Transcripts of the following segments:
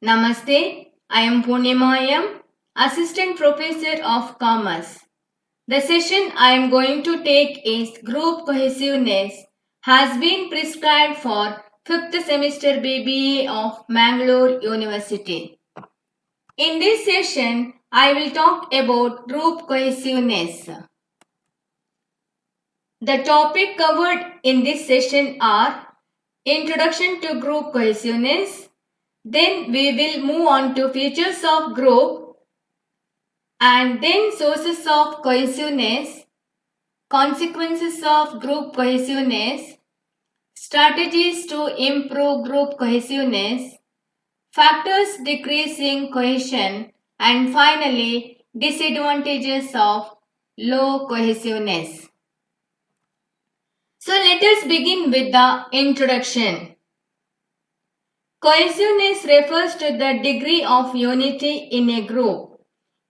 Namaste, I am Punyamayam, Assistant Professor of Commerce. The session I am going to take is Group Cohesiveness has been prescribed for 5th semester BBA of Mangalore University. In this session, I will talk about group cohesiveness. The topic covered in this session are Introduction to Group Cohesiveness, then we will move on to features of group and then sources of cohesiveness, consequences of group cohesiveness, strategies to improve group cohesiveness, factors decreasing cohesion, and finally disadvantages of low cohesiveness. So let us begin with the introduction. Cohesiveness refers to the degree of unity in a group.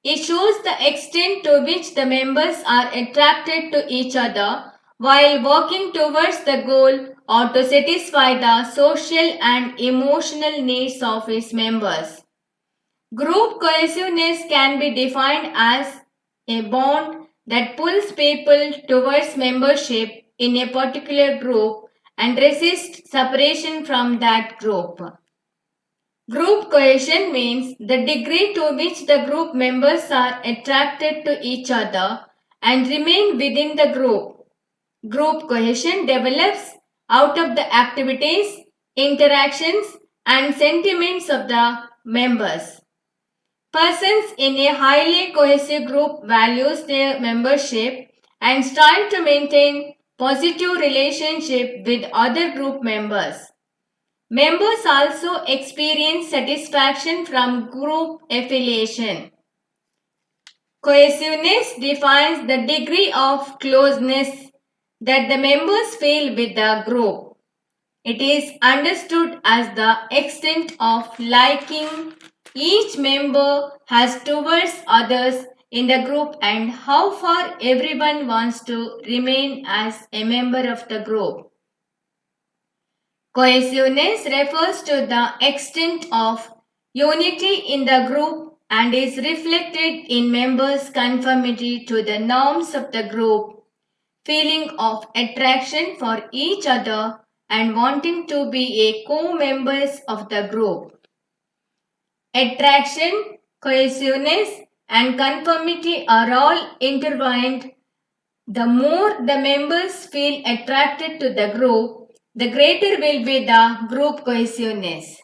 It shows the extent to which the members are attracted to each other while working towards the goal or to satisfy the social and emotional needs of its members. Group cohesiveness can be defined as a bond that pulls people towards membership in a particular group and resists separation from that group. Group cohesion means the degree to which the group members are attracted to each other and remain within the group. Group cohesion develops out of the activities, interactions, and sentiments of the members. Persons in a highly cohesive group values their membership and strive to maintain positive relationship with other group members. Members also experience satisfaction from group affiliation. Cohesiveness defines the degree of closeness that the members feel with the group. It is understood as the extent of liking each member has towards others in the group and how far everyone wants to remain as a member of the group. Cohesiveness refers to the extent of unity in the group and is reflected in members' conformity to the norms of the group, feeling of attraction for each other, and wanting to be a co-members of the group. Attraction, cohesiveness, and conformity are all intertwined. The more the members feel attracted to the group, the greater will be the group cohesiveness.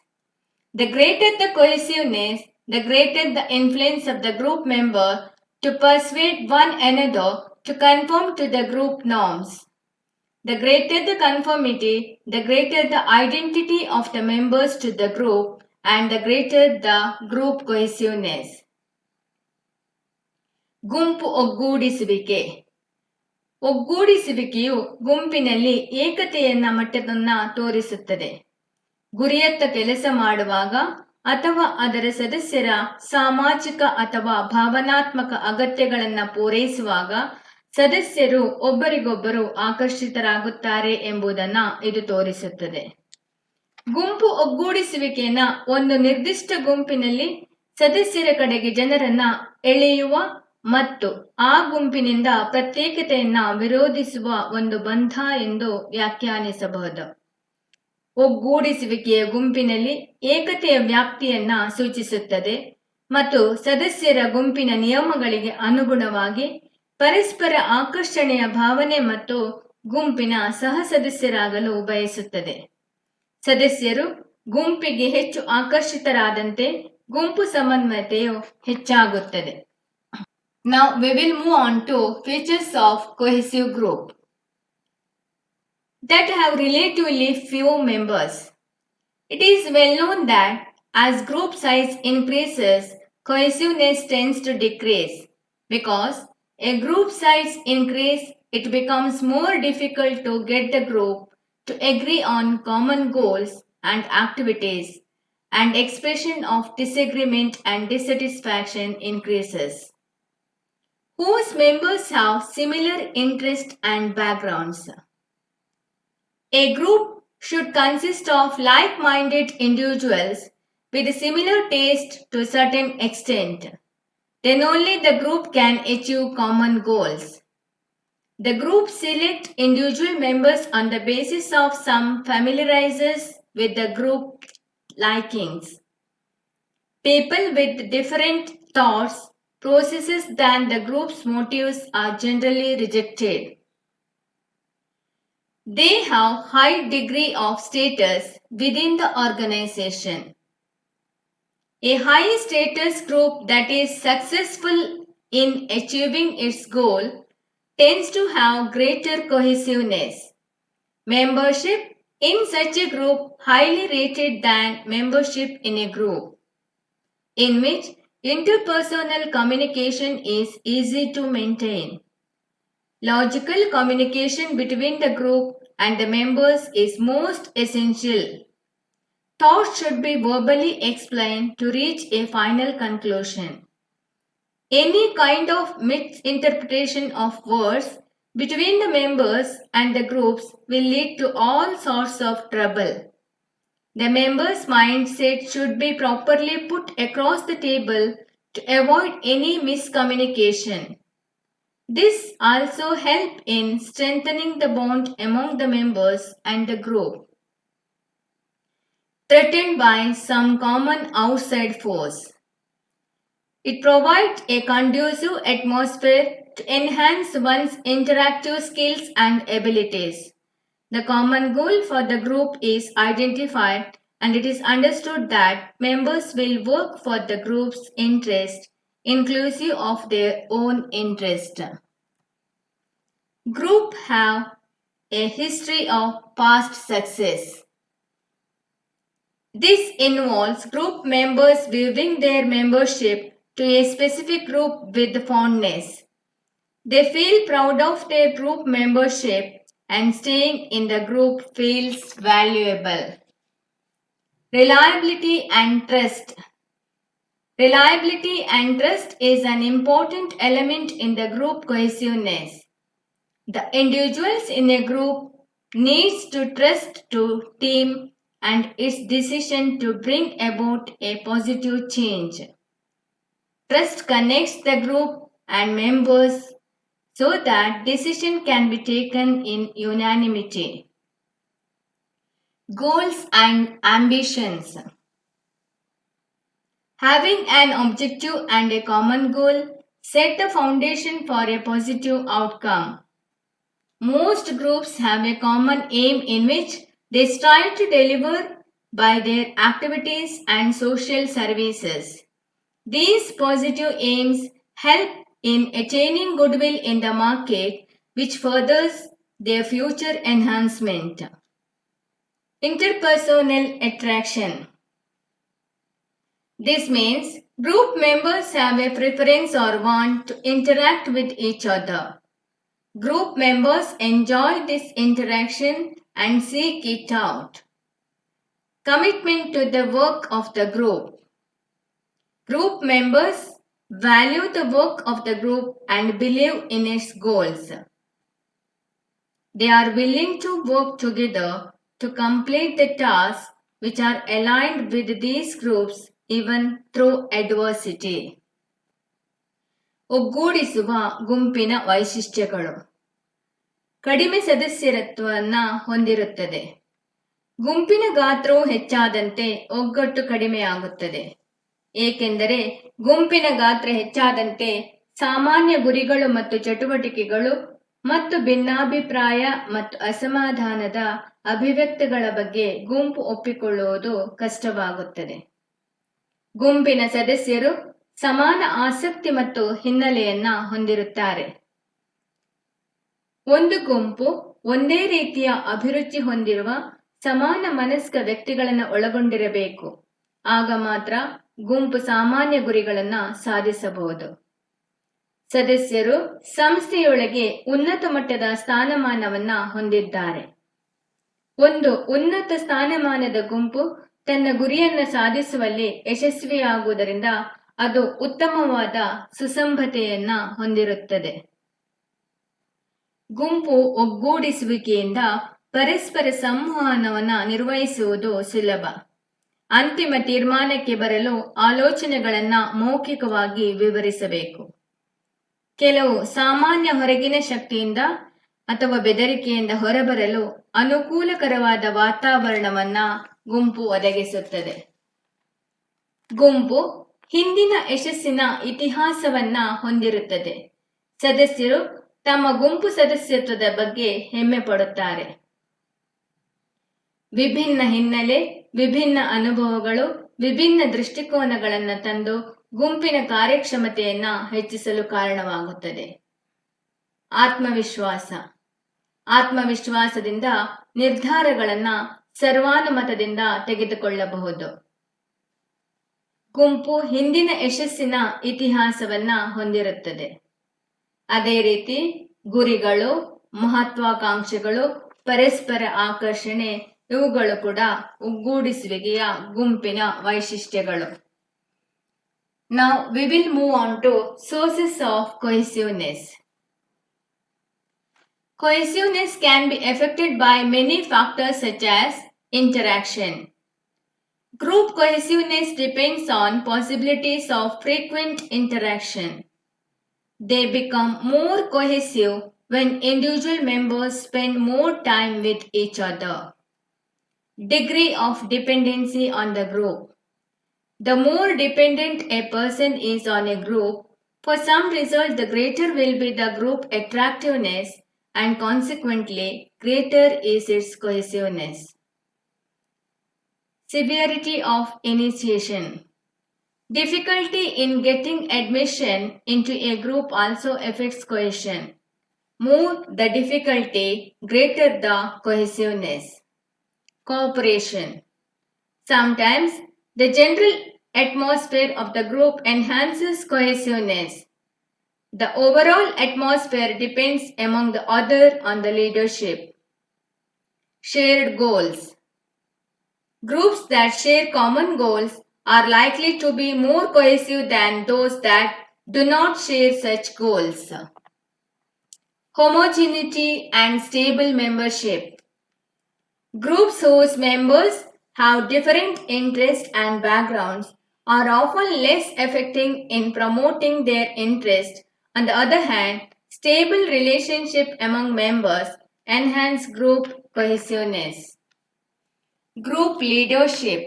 The greater the cohesiveness, the greater the influence of the group member to persuade one another to conform to the group norms. The greater the conformity, the greater the identity of the members to the group and the greater the group cohesiveness. ಗುಂಪು ಒಗ್ಗೂಡಿಸುವಿಕೆ. ಒಗ್ಗೂಡಿಸುವಿಕೆಯು ಗುಂಪಿನಲ್ಲಿ ಏಕತೆಯನ್ನ ಮಟ್ಟದನ್ನ ತೋರಿಸುತ್ತದೆ. ಗುರಿಯತ್ತ ಕೆಲಸ ಮಾಡುವಾಗ ಅಥವಾ ಅದರ ಸದಸ್ಯರ ಸಾಮಾಜಿಕ ಅಥವಾ ಭಾವನಾತ್ಮಕ ಅಗತ್ಯಗಳನ್ನು ಪೂರೈಸುವಾಗ ಸದಸ್ಯರು ಒಬ್ಬರಿಗೊಬ್ಬರು ಆಕರ್ಷಿತರಾಗುತ್ತಾರೆ ಎಂಬುದನ್ನು ಇದು ತೋರಿಸುತ್ತದೆ. ಗುಂಪು ಒಗ್ಗೂಡಿಸುವಿಕೆಯನ್ನ ಒಂದು ನಿರ್ದಿಷ್ಟ ಗುಂಪಿನಲ್ಲಿ ಸದಸ್ಯರ ಕಡೆಗೆ ಜನರನ್ನ ಎಳೆಯುವ ಮತ್ತು ಆ ಗುಂಪಿನಿಂದ ಪ್ರತ್ಯೇಕತೆಯನ್ನ ವಿರೋಧಿಸುವ ಒಂದು ಬಂಧ ಎಂದು ವ್ಯಾಖ್ಯಾನಿಸಬಹುದು. ಒಗ್ಗೂಡಿಸುವಿಕೆಯ ಗುಂಪಿನಲ್ಲಿ ಏಕತೆಯ ವ್ಯಾಪ್ತಿಯನ್ನ ಸೂಚಿಸುತ್ತದೆ ಮತ್ತು ಸದಸ್ಯರ ಗುಂಪಿನ ನಿಯಮಗಳಿಗೆ ಅನುಗುಣವಾಗಿ ಪರಸ್ಪರ ಆಕರ್ಷಣೆಯ ಭಾವನೆ ಮತ್ತು ಗುಂಪಿನ ಸಹ ಸದಸ್ಯರಾಗಲು ಬಯಸುತ್ತದೆ. ಸದಸ್ಯರು ಗುಂಪಿಗೆ ಹೆಚ್ಚು ಆಕರ್ಷಿತರಾದಂತೆ ಗುಂಪು ಸಮನ್ವಯತೆಯು ಹೆಚ್ಚಾಗುತ್ತದೆ. Now we will move on to features of cohesive group that have relatively few members. It is well known that as group size increases, cohesiveness tends to decrease. Because a group size increase, it becomes more difficult to get the group to agree on common goals and activities, and expression of disagreement and dissatisfaction increases. Whose members have similar interests and backgrounds. A group should consist of like-minded individuals with similar taste to a certain extent. Then only the group can achieve common goals. The group select individual members on the basis of some familiarizes with the group likings. People with different thoughts, processes than the group's motives are generally rejected. They have high degree of status within the organization. A high status group that is successful in achieving its goal tends to have greater cohesiveness. Membership in such a group highly rated than membership in a group in which interpersonal communication is easy to maintain. Logical communication between the group and the members is most essential. Thoughts should be verbally explained to reach a final conclusion. Any kind of misinterpretation of words between the members and the groups will lead to all sorts of trouble. The members' mindset should be properly put across the table to avoid any miscommunication. This also helps in strengthening the bond among the members and the group. Threatened by some common outside force. It provides a conducive atmosphere to enhance one's interactive skills and abilities. The common goal for the group is identified and it is understood that members will work for the group's interest inclusive of their own interest. Group have a history of past success. This involves group members viewing their membership to a specific group with fondness. They feel proud of their group membership and staying in the group feels valuable. Reliability and trust. Reliability and trust is an important element in the group cohesiveness. The individuals in a group needs to trust to team and its decision to bring about a positive change. Trust connects the group and members so that decision can be taken in unanimity. Goals and ambitions. Having an objective and a common goal set the foundation for a positive outcome. Most groups have a common aim in which they strive to deliver by their activities and social services. These positive aims help in attaining goodwill in the market, which furthers their future enhancement. Interpersonal attraction. This means group members have a preference or want to interact with each other. Group members enjoy this interaction and seek it out. Commitment to the work of the group. Group members value the work of the group and believe in its goals. They are willing to work together to complete the tasks which are aligned with these groups even through adversity. ಒಗ್ಗೂಡಿಸುವ ಗುಂಪಿನ ವೈಶಿಷ್ಟ್ಯಗಳು. ಕಡಿಮೆ ಸದಸ್ಯತ್ವವನ್ನು ಹೊಂದಿರುತ್ತದೆ. ಗುಂಪಿನ ಗಾತ್ರವು ಹೆಚ್ಚಾದಂತೆ ಒಗ್ಗಟ್ಟು ಕಡಿಮೆಯಾಗುತ್ತದೆ. ಏಕೆಂದರೆ ಗುಂಪಿನ ಗಾತ್ರ ಹೆಚ್ಚಾದಂತೆ ಸಾಮಾನ್ಯ ಗುರಿಗಳು ಮತ್ತು ಚಟುವಟಿಕೆಗಳು ಮತ್ತು ಭಿನ್ನಾಭಿಪ್ರಾಯ ಮತ್ತು ಅಸಮಾಧಾನದ ಅಭಿವ್ಯಕ್ತಿಗಳ ಬಗ್ಗೆ ಗುಂಪು ಒಪ್ಪಿಕೊಳ್ಳುವುದು ಕಷ್ಟವಾಗುತ್ತದೆ. ಗುಂಪಿನ ಸದಸ್ಯರು ಸಮಾನ ಆಸಕ್ತಿ ಮತ್ತು ಹಿನ್ನೆಲೆಯನ್ನ ಹೊಂದಿರುತ್ತಾರೆ. ಒಂದು ಗುಂಪು ಒಂದೇ ರೀತಿಯ ಅಭಿರುಚಿ ಹೊಂದಿರುವ ಸಮಾನ ಮನಸ್ಕ ವ್ಯಕ್ತಿಗಳನ್ನು ಒಳಗೊಂಡಿರಬೇಕು. ಆಗ ಮಾತ್ರ ಗುಂಪು ಸಾಮಾನ್ಯ ಗುರಿಗಳನ್ನು ಸಾಧಿಸಬಹುದು. ಸದಸ್ಯರು ಸಂಸ್ಥೆಯೊಳಗೆ ಉನ್ನತ ಮಟ್ಟದ ಸ್ಥಾನಮಾನವನ್ನ ಹೊಂದಿದ್ದಾರೆ. ಒಂದು ಉನ್ನತ ಸ್ಥಾನಮಾನದ ಗುಂಪು ತನ್ನ ಗುರಿಯನ್ನು ಸಾಧಿಸುವಲ್ಲಿ ಯಶಸ್ವಿಯಾಗುವುದರಿಂದ ಅದು ಉತ್ತಮವಾದ ಸುಸಂಬದ್ಧತೆಯನ್ನ ಹೊಂದಿರುತ್ತದೆ. ಗುಂಪು ಒಗ್ಗೂಡಿಸುವಿಕೆಯಿಂದ ಪರಸ್ಪರ ಸಂವಹನವನ್ನು ನಿರ್ವಹಿಸುವುದು ಸುಲಭ. ಅಂತಿಮ ತೀರ್ಮಾನಕ್ಕೆ ಬರಲು ಆಲೋಚನೆಗಳನ್ನು ಮೌಖಿಕವಾಗಿ ವಿವರಿಸಬೇಕು. ಕೆಲವು ಸಾಮಾನ್ಯ ಹೊರಗಿನ ಶಕ್ತಿಯಿಂದ ಅಥವಾ ಬೆದರಿಕೆಯಿಂದ ಹೊರಬರಲು ಅನುಕೂಲಕರವಾದ ವಾತಾವರಣವನ್ನ ಗುಂಪು ಒದಗಿಸುತ್ತದೆ. ಗುಂಪು ಹಿಂದಿನ ಯಶಸ್ಸಿನ ಇತಿಹಾಸವನ್ನ ಹೊಂದಿರುತ್ತದೆ. ಸದಸ್ಯರು ತಮ್ಮ ಗುಂಪು ಸದಸ್ಯತ್ವದ ಬಗ್ಗೆ ಹೆಮ್ಮೆ ಪಡುತ್ತಾರೆ. ವಿಭಿನ್ನ ಹಿನ್ನೆಲೆ, ವಿಭಿನ್ನ ಅನುಭವಗಳು, ವಿಭಿನ್ನ ದೃಷ್ಟಿಕೋನಗಳನ್ನು ತಂದು ಗುಂಪಿನ ಕಾರ್ಯಕ್ಷಮತೆಯನ್ನ ಹೆಚ್ಚಿಸಲು ಕಾರಣವಾಗುತ್ತದೆ. ಆತ್ಮವಿಶ್ವಾಸದಿಂದ ನಿರ್ಧಾರಗಳನ್ನ ಸರ್ವಾನುಮತದಿಂದ ತೆಗೆದುಕೊಳ್ಳಬಹುದು. ಗುಂಪು ಹಿಂದಿನ ಯಶಸ್ಸಿನ ಇತಿಹಾಸವನ್ನ ಹೊಂದಿರುತ್ತದೆ. ಅದೇ ರೀತಿ ಗುರಿಗಳು, ಮಹತ್ವಾಕಾಂಕ್ಷೆಗಳು, ಪರಸ್ಪರ ಆಕರ್ಷಣೆ ಇವುಗಳು ಕೂಡ ಒಗ್ಗೂಡಿಸುವಿಕೆಯ ಗುಂಪಿನ ವೈಶಿಷ್ಟ್ಯಗಳು. Now we will move on to sources of cohesiveness. Cohesiveness can be affected by many factors such as interaction. Group cohesiveness depends on possibilities of frequent interaction. They become more cohesive when individual members spend more time with each other. Degree of dependency on the group. The more dependent a person is on a group, for some result the greater will be the group attractiveness and consequently greater is its cohesiveness. Severity of initiation. Difficulty in getting admission into a group also affects cohesion. More the difficulty, greater the cohesiveness. Cooperation. Sometimes the general atmosphere of the group enhances cohesiveness. The overall atmosphere depends among the other on the leadership. Shared goals. Groups that share common goals are likely to be more cohesive than those that do not share such goals. Homogeneity and stable membership. Groups whose members have different interests and backgrounds are often less effective in promoting their interests. On the other hand, stable relationship among members enhance group cohesiveness. Group leadership.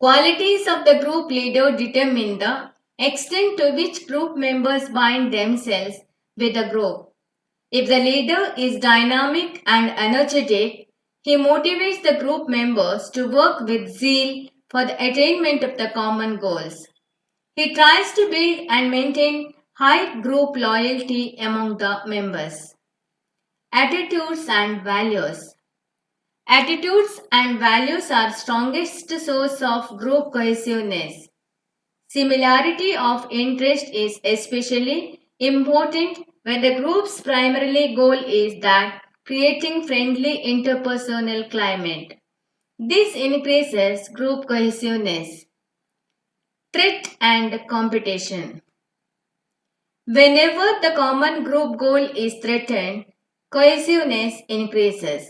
Qualities of the group leader determine the extent to which group members bind themselves with the group. If the leader is dynamic and energetic, he motivates the group members to work with zeal for the attainment of the common goals. He tries to build and maintain high group loyalty among the members. Attitudes and values. Attitudes and values are strongest source of group cohesiveness. Similarity of interest is especially important when the group's primary goal is that creating friendly interpersonal climate. This increases group cohesiveness. Threat and competition. Whenever the common group goal is threatened, cohesiveness increases.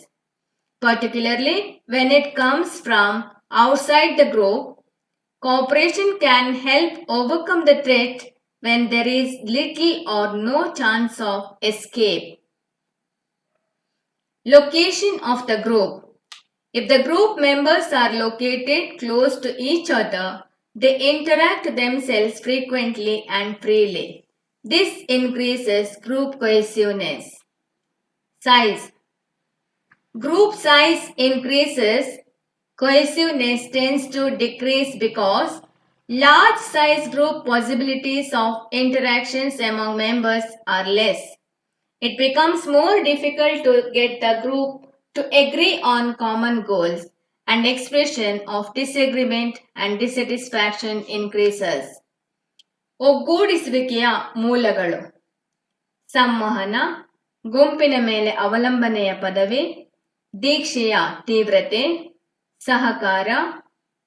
Particularly when it comes from outside the group, cooperation can help overcome the threat when there is little or no chance of escape. Location of the group. If the group members are located close to each other, they interact themselves frequently and freely. This increases group cohesiveness. Size. Group size increases, cohesiveness tends to decrease because large size group possibilities of interactions among members are less. It becomes more difficult to get the group to agree on common goals, and expression of disagreement and dissatisfaction increases. ಒಗ್ಗೂಡಿಸುವಿಕೆಯ ಮೂಲಗಳು. ಸಂವಹನ, ಗುಂಪಿನ ಮೇಲೆ ಅವಲಂಬನೆಯ ಪದವಿ, ದೀಕ್ಷೆಯ ತೀವ್ರತೆ, ಸಹಕಾರ,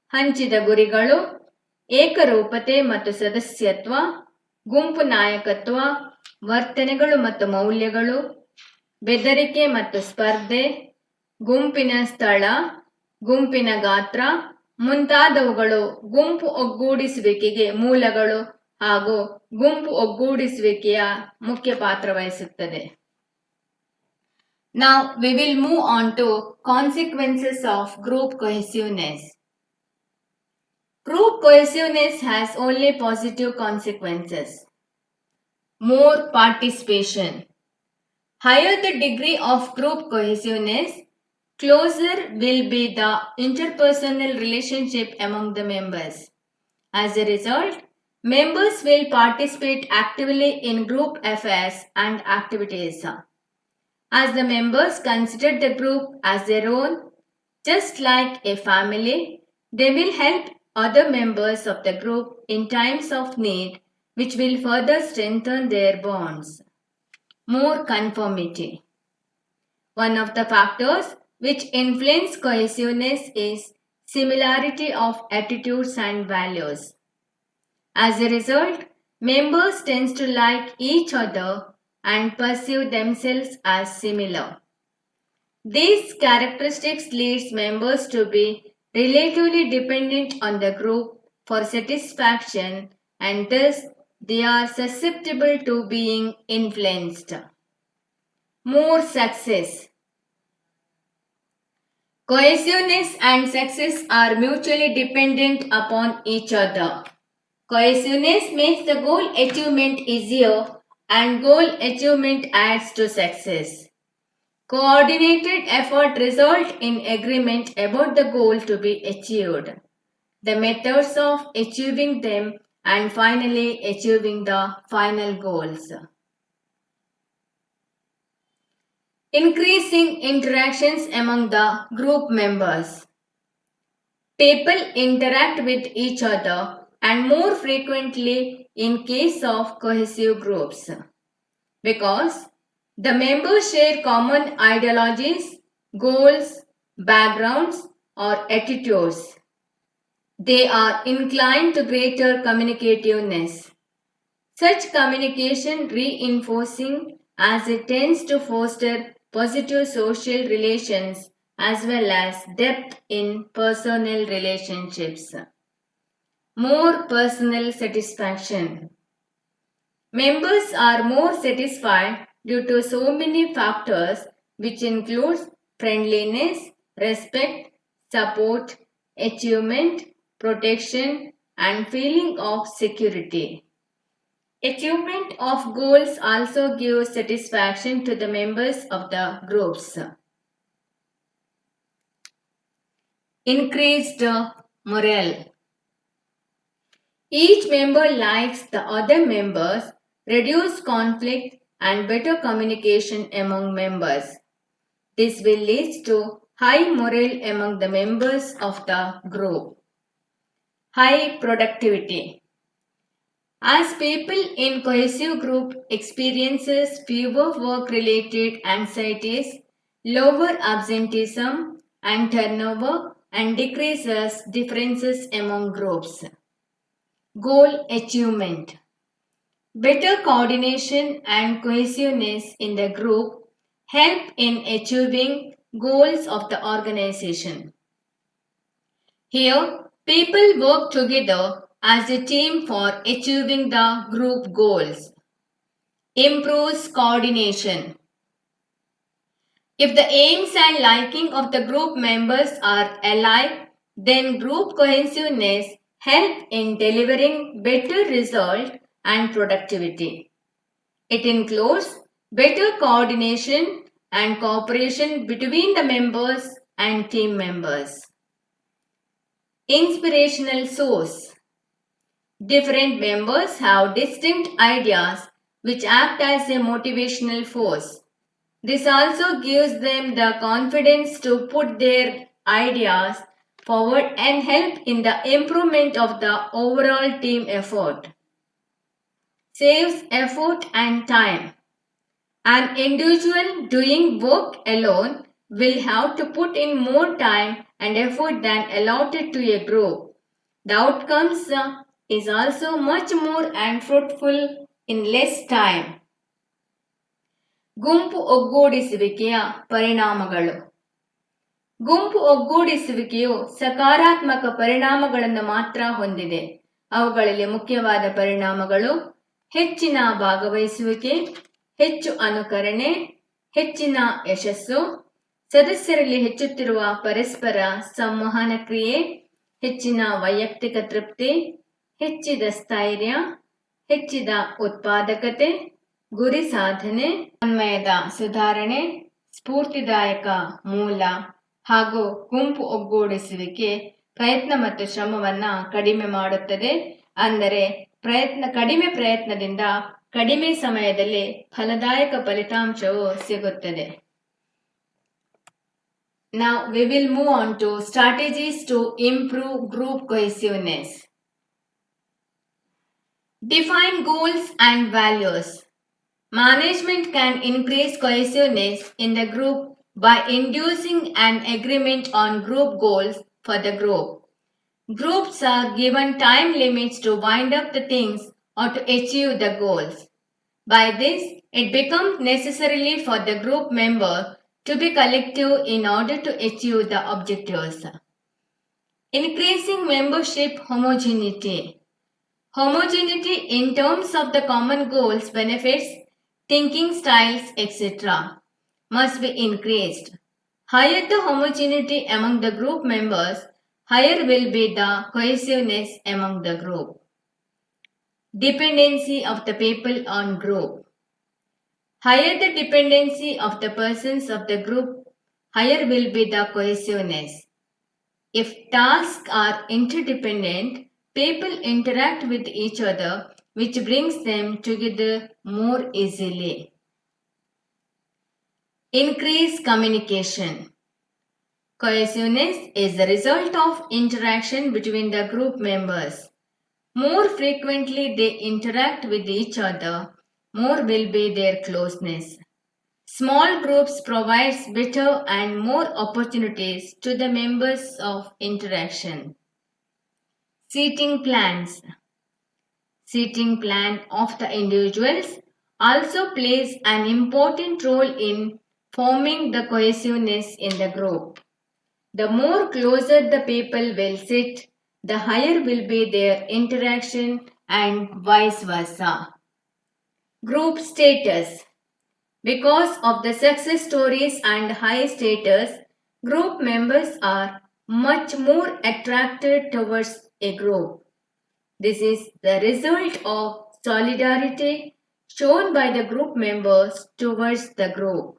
ಹಂಚಿದ ಗುರಿಗಳು, ಏಕರೂಪತೆ ಮತ್ತು ಸದಸ್ಯತ್ವ, ಗುಂಪು ನಾಯಕತ್ವ, ವರ್ತನೆಗಳು ಮತ್ತು ಮೌಲ್ಯಗಳು, ಬೆದರಿಕೆ ಮತ್ತು ಸ್ಪರ್ಧೆ, ಗುಂಪಿನ ಸ್ಥಳ, ಗುಂಪಿನ ಗಾತ್ರ ಮುಂತಾದವುಗಳು ಗುಂಪು ಒಗ್ಗೂಡಿಸುವಿಕೆಗೆ ಮೂಲಗಳು ಹಾಗೂ ಗುಂಪು ಒಗ್ಗೂಡಿಸುವಿಕೆಯ ಮುಖ್ಯ ಪಾತ್ರ ವಹಿಸುತ್ತದೆ. Now we will move on to consequences of group cohesiveness. Group cohesiveness has only positive consequences. More participation. Higher the degree of group cohesiveness, closer will be the interpersonal relationship among the members. As a result, members will participate actively in group affairs and activities. As the members consider the group as their own, just like a family, they will help other members of the group in times of need, which will further strengthen their bonds. More conformity. One of the factors which influence cohesiveness is similarity of attitudes and values. As a result, members tend to like each other and perceive themselves as similar. These characteristics leads members to be relatively dependent on the group for satisfaction, and thus they are susceptible to being influenced. More success. Cohesiveness and success are mutually dependent upon each other. Cohesiveness makes the goal achievement easier, and goal achievement adds to success. Coordinated effort results in agreement about the goal to be achieved, the methods of achieving them, and finally achieving the final goals. Increasing interactions among the group members. People interact with each other and more frequently in case of cohesive groups, because the members share common ideologies, goals, backgrounds, or attitudes. They are inclined to greater communicativeness. Such communication reinforcing as it tends to foster positive social relations as well as depth in personal relationships. More personal satisfaction. Members are more satisfied due to so many factors, which includes friendliness, respect, support, achievement, protection, and feeling of security. Achievement of goals also gives satisfaction to the members of the groups. Increased morale. Each member likes the other members, reduce conflict, and better communication among members. This will lead to high morale among the members of the group. High productivity. As people in cohesive group experiences fewer work-related anxieties, lower absenteeism and turnover, and decreases differences among groups. Goal achievement. Better coordination and cohesiveness in the group help in achieving goals of the organization. Here, people work together as a team for achieving the group goals. Improves coordination. If the aims and liking of the group members are alike, then group cohesiveness help in delivering better result and productivity. It includes better coordination and cooperation between the members and team members. Inspirational source. Different members have distinct ideas which act as a motivational force. This also gives them the confidence to put their ideas forward and help in the improvement of the overall team effort. Saves effort and time. An individual doing work alone will have to put in more time and effort than allotted to a group. The outcomes is also much more and fruitful in less time. ಗುಂಪು ಒಗ್ಗೂಡಿಸುವಿಕೆಯ ಪರಿಣಾಮಗಳು. ಗುಂಪು ಒಗ್ಗೂಡಿಸುವಿಕೆಯು ಸಕಾರಾತ್ಮಕ ಪರಿಣಾಮಗಳನ್ನು ಮಾತ್ರ ಹೊಂದಿದೆ. ಅವುಗಳಲ್ಲಿ ಮುಖ್ಯವಾದ ಪರಿಣಾಮಗಳು ಹೆಚ್ಚಿನ ಭಾಗವಹಿಸುವಿಕೆ, ಹೆಚ್ಚು ಅನುಕರಣೆ, ಹೆಚ್ಚಿನ ಯಶಸ್ಸು, ಸದಸ್ಯರಲ್ಲಿ ಹೆಚ್ಚುತ್ತಿರುವ ಪರಸ್ಪರ ಸಂವಹನ ಕ್ರಿಯೆ, ಹೆಚ್ಚಿನ ವೈಯಕ್ತಿಕ ತೃಪ್ತಿ, ಹೆಚ್ಚಿದ ಸ್ಥೈರ್ಯ, ಹೆಚ್ಚಿದ ಉತ್ಪಾದಕತೆ, ಗುರಿ ಸಾಧನೆ, ಸಮನ್ವಯದ ಸುಧಾರಣೆ, ಸ್ಫೂರ್ತಿದಾಯಕ ಮೂಲ ಹಾಗೂ ಗುಂಪು ಒಗ್ಗೂಡಿಸುವಿಕೆ ಪ್ರಯತ್ನ ಮತ್ತು ಶ್ರಮವನ್ನ ಕಡಿಮೆ ಮಾಡುತ್ತದೆ. ಅಂದರೆ ಕಡಿಮೆ ಪ್ರಯತ್ನದಿಂದ ಕಡಿಮೆ ಸಮಯದಲ್ಲಿ ಫಲದಾಯಕ ಫಲಿತಾಂಶವು ಸಿಗುತ್ತದೆ. Now we will move on to strategies to improve group cohesiveness. Define goals and values. Management can increase cohesiveness in the group by inducing an agreement on group goals for the group. Groups are given time limits to wind up the things or to achieve the goals. By this, it becomes necessary for the group member to be collective in order to achieve the objectives. Increasing membership homogeneity. Homogeneity in terms of the common goals, benefits, thinking styles, etc. must be increased. Higher the homogeneity among the group members, higher will be the cohesiveness among the group. Dependency of the people on group. Higher the dependency of the persons of the group, higher will be the cohesiveness. If tasks are interdependent, people interact with each other, which brings them together more easily. Increase communication. Cohesiveness is the result of interaction between the group members. More frequently they interact with each other, more will be their closeness. Small groups provides better and more opportunities to the members of interaction. Seating plans. Seating plan of the individuals also plays an important role in forming the cohesiveness in the group. The more closer the people will sit, the higher will be their interaction and vice versa. Group status. Because of the success stories and high status, group members are much more attracted towards a group. This is the result of solidarity shown by the group members towards the group.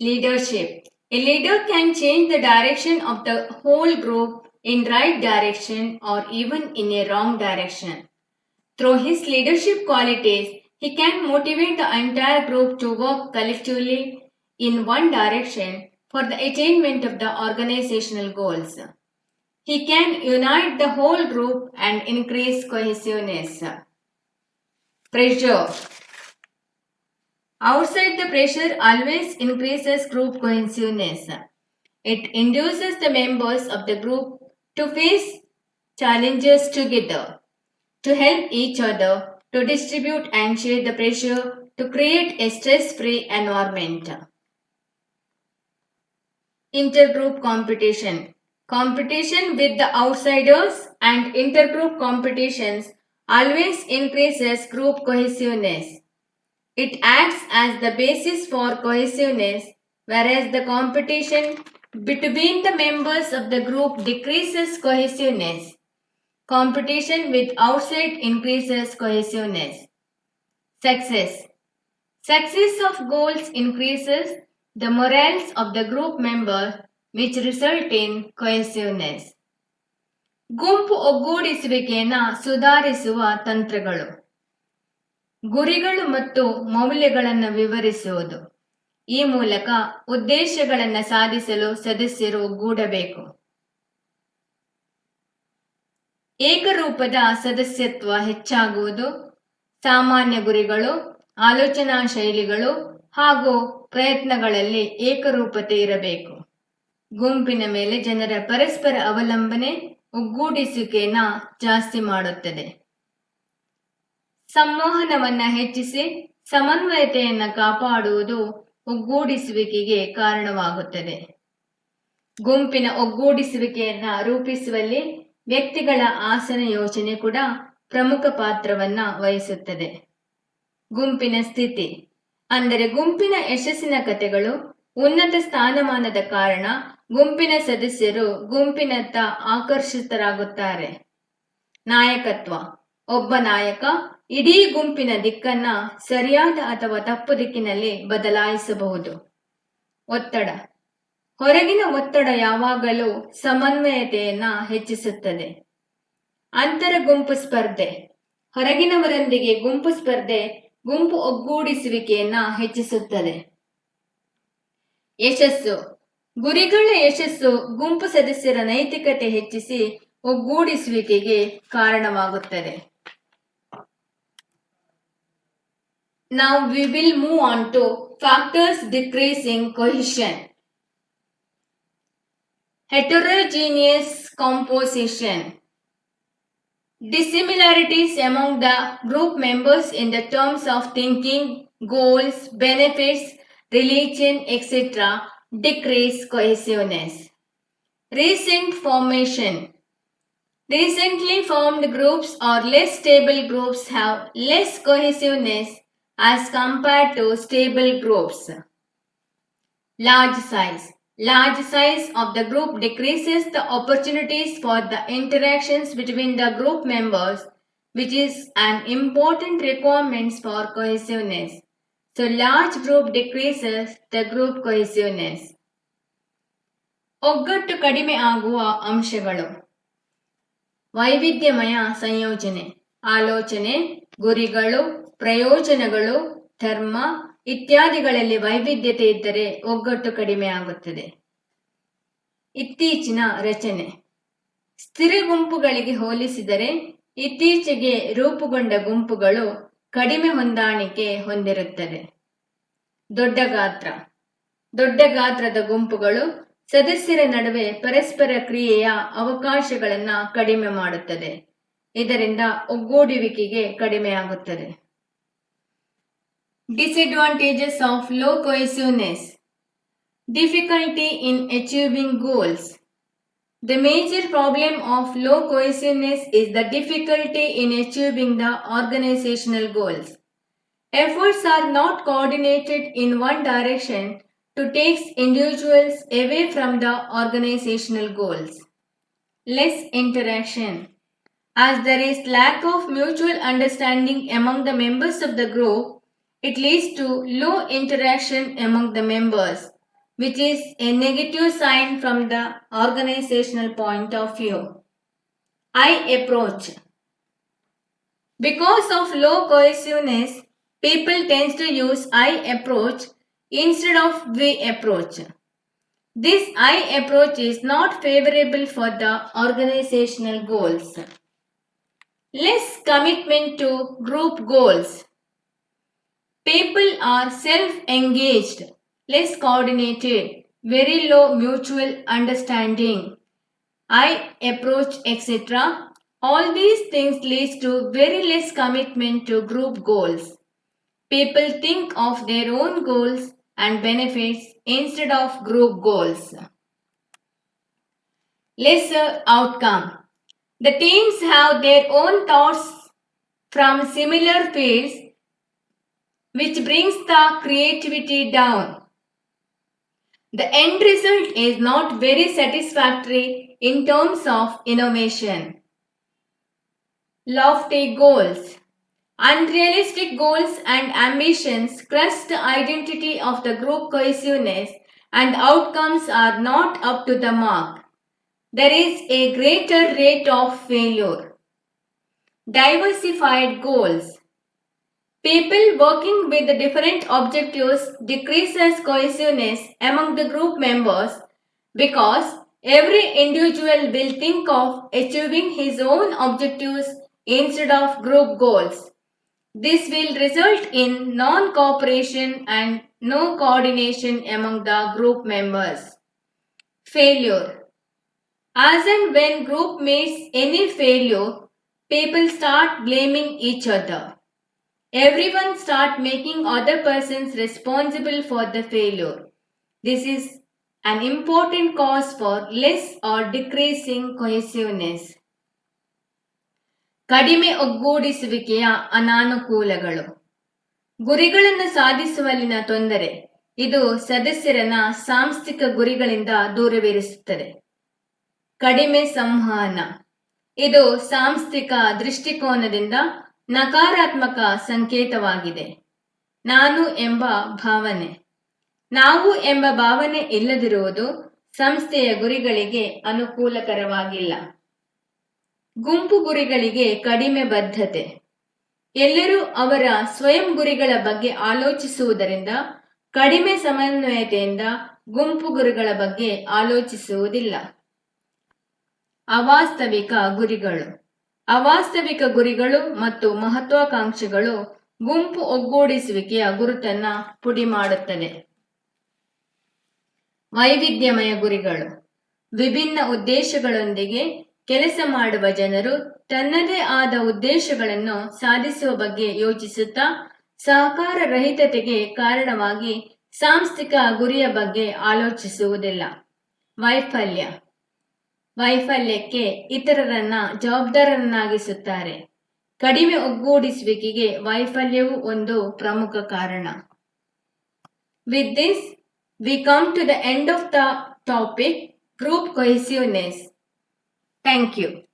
Leadership. A leader can change the direction of the whole group in right direction or even in a wrong direction. Through his leadership qualities, he can motivate the entire group to work collectively in one direction for the attainment of the organizational goals. He can unite the whole group and increase cohesiveness. Pressure. Outside the pressure always increases group cohesiveness. It induces the members of the group to face challenges together, to help each other, to distribute and share the pressure, to create a stress-free environment. Intergroup competition. Competition with the outsiders and intergroup competitions always increases group cohesiveness. It acts as the basis for cohesiveness, whereas the competition between the members of the group decreases cohesiveness. Competition with outside increases cohesiveness. Success. Success of goals increases the morals of the group members, which result in cohesiveness. ಗುಂಪು ಒಗ್ಗೂಡಿಸುವಿಕೆಯನ್ನು ಸುಧಾರಿಸುವ ತಂತ್ರಗಳು. ಗುರಿಗಳು ಮತ್ತು ಮೌಲ್ಯಗಳನ್ನು ವಿವರಿಸುವುದು. ಈ ಮೂಲಕ ಉದ್ದೇಶಗಳನ್ನು ಸಾಧಿಸಲು ಸದಸ್ಯರು ಒಗ್ಗೂಡಬೇಕು. ಏಕರೂಪದ ಸದಸ್ಯತ್ವ ಹೆಚ್ಚಾಗುವುದು. ಸಾಮಾನ್ಯ ಗುರಿಗಳು, ಆಲೋಚನಾ ಶೈಲಿಗಳು ಹಾಗೂ ಪ್ರಯತ್ನಗಳಲ್ಲಿ ಏಕರೂಪತೆ ಇರಬೇಕು. ಗುಂಪಿನ ಮೇಲೆ ಜನರ ಪರಸ್ಪರ ಅವಲಂಬನೆ ಒಗ್ಗೂಡಿಸುವಿಕೆಯನ್ನು ಜಾಸ್ತಿ ಮಾಡುತ್ತದೆ. ಸಂವಹನವನ್ನು ಹೆಚ್ಚಿಸಿ ಸಮನ್ವಯತೆಯನ್ನು ಕಾಪಾಡುವುದು ಒಗ್ಗೂಡಿಸುವಿಕೆಗೆ ಕಾರಣವಾಗುತ್ತದೆ. ಗುಂಪಿನ ಒಗ್ಗೂಡಿಸುವಿಕೆಯನ್ನ ರೂಪಿಸುವಲ್ಲಿ ವ್ಯಕ್ತಿಗಳ ಆಸನ ಯೋಚನೆ ಕೂಡ ಪ್ರಮುಖ ಪಾತ್ರವನ್ನ ವಹಿಸುತ್ತದೆ. ಗುಂಪಿನ ಸ್ಥಿತಿ ಅಂದರೆ ಗುಂಪಿನ ಯಶಸ್ಸಿನ ಕಥೆಗಳು ಉನ್ನತ ಸ್ಥಾನಮಾನದ ಕಾರಣ ಗುಂಪಿನ ಸದಸ್ಯರು ಗುಂಪಿನತ್ತ ಆಕರ್ಷಿತರಾಗುತ್ತಾರೆ. ನಾಯಕತ್ವ ಒಬ್ಬ ನಾಯಕ ಇಡೀ ಗುಂಪಿನ ದಿಕ್ಕನ್ನ ಸರಿಯಾದ ಅಥವಾ ತಪ್ಪು ದಿಕ್ಕಿನಲ್ಲಿ ಬದಲಾಯಿಸಬಹುದು. ಒತ್ತಡ ಹೊರಗಿನ ಒತ್ತಡ ಯಾವಾಗಲೂ ಸಮನ್ವಯತೆಯನ್ನ ಹೆಚ್ಚಿಸುತ್ತದೆ. ಅಂತರ ಗುಂಪು ಸ್ಪರ್ಧೆ ಹೊರಗಿನವರೊಂದಿಗೆ ಗುಂಪು ಸ್ಪರ್ಧೆ ಗುಂಪು ಒಗ್ಗೂಡಿಸುವಿಕೆಯನ್ನ ಹೆಚ್ಚಿಸುತ್ತದೆ. ಯಶಸ್ಸು ಗುರಿಗಳ ಯಶಸ್ಸು ಗುಂಪು ಸದಸ್ಯರ ನೈತಿಕತೆ ಹೆಚ್ಚಿಸಿ ಒಗ್ಗೂಡಿಸುವಿಕೆಗೆ ಕಾರಣವಾಗುತ್ತದೆ. Now we will move on to factors decreasing cohesion. Heterogeneous composition. Dissimilarities among the group members in the terms of thinking, goals, benefits, religion, etc. decrease cohesiveness. Recent formation. Recently formed groups or less stable groups have less cohesiveness as compared to stable groups. Large size. Large size of the group decreases the opportunities for the interactions between the group members, which is an important requirement for cohesiveness. So large group decreases the group cohesiveness. ಒಗ್ಗಟ್ಟು ಕಡಿಮೆ ಆಗುವ ಅಂಶಗಳು ವೈವಿಧ್ಯಮಯ ಸಂಯೋಜನೆ ಆಲೋಚನೆ, ಗುರಿಗಳು, ಪ್ರಯೋಜನಗಳು, ಧರ್ಮ ಇತ್ಯಾದಿಗಳಲ್ಲಿ ವೈವಿಧ್ಯತೆ ಇದ್ದರೆ ಒಗ್ಗಟ್ಟು ಕಡಿಮೆ ಆಗುತ್ತದೆ. ಇತ್ತೀಚಿನ ರಚನೆ ಸ್ಥಿರ ಗುಂಪುಗಳಿಗೆ ಹೋಲಿಸಿದರೆ ಇತ್ತೀಚೆಗೆ ರೂಪುಗೊಂಡ ಗುಂಪುಗಳು ಕಡಿಮೆ ಹೊಂದಾಣಿಕೆ ಹೊಂದಿರುತ್ತದೆ. ದೊಡ್ಡ ಗಾತ್ರ ದೊಡ್ಡ ಗಾತ್ರದ ಗುಂಪುಗಳು ಸದಸ್ಯರ ನಡುವೆ ಪರಸ್ಪರ ಕ್ರಿಯೆಯ ಅವಕಾಶಗಳನ್ನ ಕಡಿಮೆ ಮಾಡುತ್ತದೆ. ಇದರಿಂದ ಒಗ್ಗೂಡುವಿಕೆಗೆ ಕಡಿಮೆಯಾಗುತ್ತದೆ. Disadvantages of low cohesiveness. Difficulty in achieving goals. The major problem of low cohesiveness is the difficulty in achieving the organizational goals. Efforts are not coordinated in one direction to take individuals away from the organizational goals. Less interaction. As there is lack of mutual understanding among the members of the group, it leads to low interaction among the members, which is a negative sign from the organizational point of view. I approach. Because of low cohesiveness, people tend to use I approach instead of we approach. This I approach is not favorable for the organizational goals. Less commitment to group goals. People are self-engaged, less coordinated, very low mutual understanding. I approach, etc. All these things lead to very less commitment to group goals. People think of their own goals and benefits instead of group goals. Lesser outcome. The teams have their own thoughts from similar fields, which brings the creativity down. The end result is not very satisfactory in terms of innovation. Lofty goals. Unrealistic goals and ambitions crush the identity of the group cohesiveness and outcomes are not up to the mark. There is a greater rate of failure. Diversified goals. People working with different objectives decreases cohesiveness among the group members because every individual will think of achieving his own objectives instead of group goals. This will result in non-cooperation and no coordination among the group members. Failure. As and when group makes any failure, people start blaming each other. Everyone start making other persons responsible for the failure. This is an important cause for less or decreasing cohesiveness. ಕಡಿಮೆ ಒಗ್ಗೂಡಿಸುವಿಕೆಯ ಅನಾನುಕೂಲಗಳು. ಗುರಿಗಳನ್ನು ಸಾಧಿಸುವಲ್ಲಿನ ತೊಂದರೆ. ಇದು ಸದಸ್ಯರನ್ನ ಸಾಂಸ್ಥಿಕ ಗುರಿಗಳಿಂದ ದೂರವಿರಿಸುತ್ತದೆ. ಕಡಿಮೆ ಸಂವಹನ. ಇದು ಸಾಂಸ್ಥಿಕ ದೃಷ್ಟಿಕೋನದಿಂದ ನಕಾರಾತ್ಮಕ ಸಂಕೇತವಾಗಿದೆ. ನಾನು ಎಂಬ ಭಾವನೆ. ನಾವು ಎಂಬ ಭಾವನೆ ಇಲ್ಲದಿರುವುದು ಸಂಸ್ಥೆಯ ಗುರಿಗಳಿಗೆ ಅನುಕೂಲಕರವಾಗಿಲ್ಲ. ಗುಂಪು ಗುರಿಗಳಿಗೆ ಕಡಿಮೆ ಬದ್ಧತೆ. ಎಲ್ಲರೂ ಅವರ ಸ್ವಯಂ ಗುರಿಗಳ ಬಗ್ಗೆ ಆಲೋಚಿಸುವುದರಿಂದ ಕಡಿಮೆ ಸಮನ್ವಯತೆಯಿಂದ ಗುಂಪು ಗುರಿಗಳ ಬಗ್ಗೆ ಆಲೋಚಿಸುವುದಿಲ್ಲ. ಅವಾಸ್ತವಿಕ ಗುರಿಗಳು. ಅವಾಸ್ತವಿಕ ಗುರಿಗಳು ಮತ್ತು ಮಹತ್ವಾಕಾಂಕ್ಷೆಗಳು ಗುಂಪು ಒಗ್ಗೂಡಿಸುವಿಕೆಯ ಗುರುತನ್ನ ಪುಡಿ ಮಾಡುತ್ತದೆ. ವೈವಿಧ್ಯಮಯ ಗುರಿಗಳು. ವಿಭಿನ್ನ ಉದ್ದೇಶಗಳೊಂದಿಗೆ ಕೆಲಸ ಮಾಡುವ ಜನರು ತನ್ನದೇ ಆದ ಉದ್ದೇಶಗಳನ್ನು ಸಾಧಿಸುವ ಬಗ್ಗೆ ಯೋಚಿಸುತ್ತಾ ಸಹಕಾರ ರಹಿತತೆಗೆ ಕಾರಣವಾಗಿ ಸಾಂಸ್ಥಿಕ ಗುರಿಯ ಬಗ್ಗೆ ಆಲೋಚಿಸುವುದಿಲ್ಲ. ವೈಫಲ್ಯ. ವೈಫಲ್ಯಕ್ಕೆ ಇತರರನ್ನ ಜವಾಬ್ದಾರರನ್ನಾಗಿಸುತ್ತಾರೆ. ಕಡಿಮೆ ಒಗ್ಗೂಡಿಸುವಿಕೆಗೆ ವೈಫಲ್ಯವು ಒಂದು ಪ್ರಮುಖ ಕಾರಣ. With this, we come to the end of the topic, group cohesiveness. Thank you.